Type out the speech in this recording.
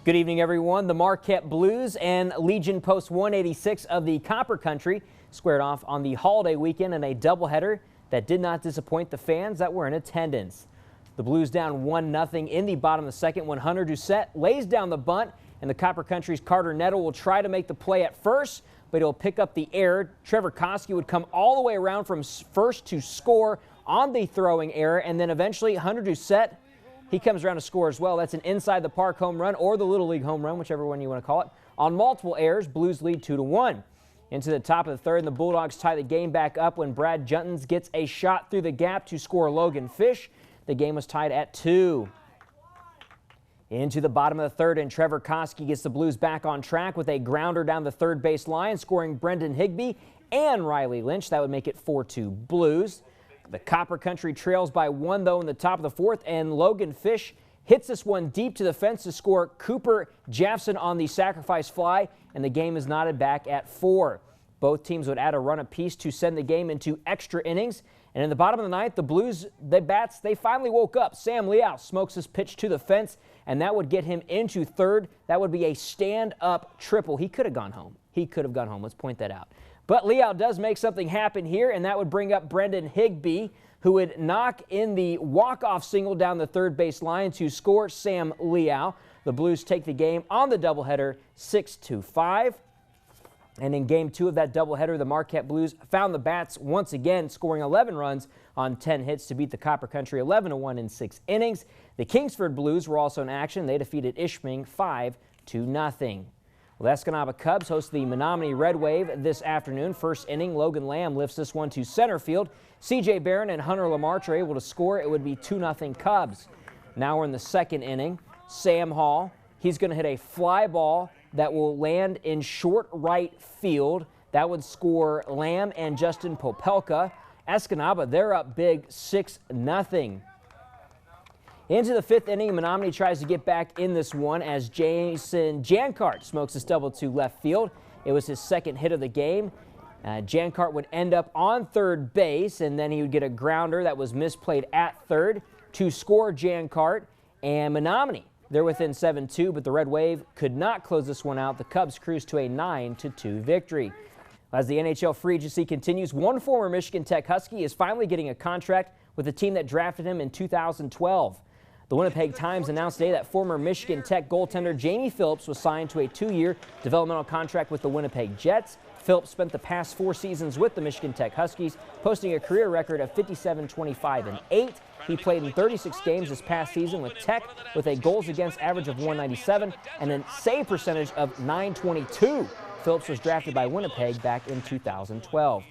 Good evening, everyone. The Marquette Blues and Legion Post 186 of the Copper Country squared off on the holiday weekend in a doubleheader that did not disappoint the fans that were in attendance. The Blues down 1-0 in the bottom of the second when Hunter Doucette lays down the bunt, and the Copper Country's Carter Nettle will try to make the play at first, but he'll pick up the error. Trevor Koski would come all the way around from first to score on the throwing error, and then eventually Hunter Doucette, he comes around to score as well. That's an inside the park home run or the Little League home run, whichever one you want to call it. On multiple errors, Blues lead 2-1. Into the top of the third, and the Bulldogs tie the game back up when Brad Juntons gets a shot through the gap to score Logan Fish. The game was tied at 2. Into the bottom of the third, and Trevor Koski gets the Blues back on track with a grounder down the third base line, scoring Brendan Higbee and Riley Lynch. That would make it 4-2 Blues. The Copper Country trails by 1, though, in the top of the fourth, and Logan Fish hits this one deep to the fence to score Cooper Jeffson on the sacrifice fly, and the game is knotted back at 4. Both teams would add a run apiece to send the game into extra innings. And in the bottom of the ninth, the Blues, they finally woke up. Sam Liao smokes his pitch to the fence, and that would get him into third. That would be a stand-up triple. He could have gone home. He could have gone home. Let's point that out. But Liao does make something happen here, and that would bring up Brendan Higbee, who would knock in the walk-off single down the third base line to score Sam Liao. The Blues take the game on the doubleheader 6-5. And in game 2 of that doubleheader, the Marquette Blues found the bats once again, scoring 11 runs on 10 hits to beat the Copper Country 11-1 in 6 innings. The Kingsford Blues were also in action. They defeated Ishpeming 5-0. Well, the Escanaba Cubs host the Menominee Red Wave this afternoon. First inning, Logan Lamb lifts this one to center field. C.J. Barron and Hunter Lamarche are able to score. It would be 2-0 Cubs. Now we're in the second inning. Sam Hall, he's going to hit a fly ball that will land in short right field. That would score Lamb and Justin Popelka. Escanaba, they're up big 6-0. Into the fifth inning, Menominee tries to get back in this one as Jason Jankart smokes his double to left field. It was his second hit of the game. Jankart would end up on third base, and then he would get a grounder that was misplayed at third to score Jankart. And Menominee, they're within 7-2, but the Red Wave could not close this one out. The Cubs cruise to a 9-2 victory. As the NHL free agency continues, one former Michigan Tech Husky is finally getting a contract with the team that drafted him in 2012. The Winnipeg Times announced today that former Michigan Tech goaltender Jamie Phillips was signed to a 2-year developmental contract with the Winnipeg Jets. Phillips spent the past 4 seasons with the Michigan Tech Huskies, posting a career record of 57-25-8. He played in 36 games this past season with Tech with a goals against average of 197 and a save percentage of .922. Phillips was drafted by Winnipeg back in 2012.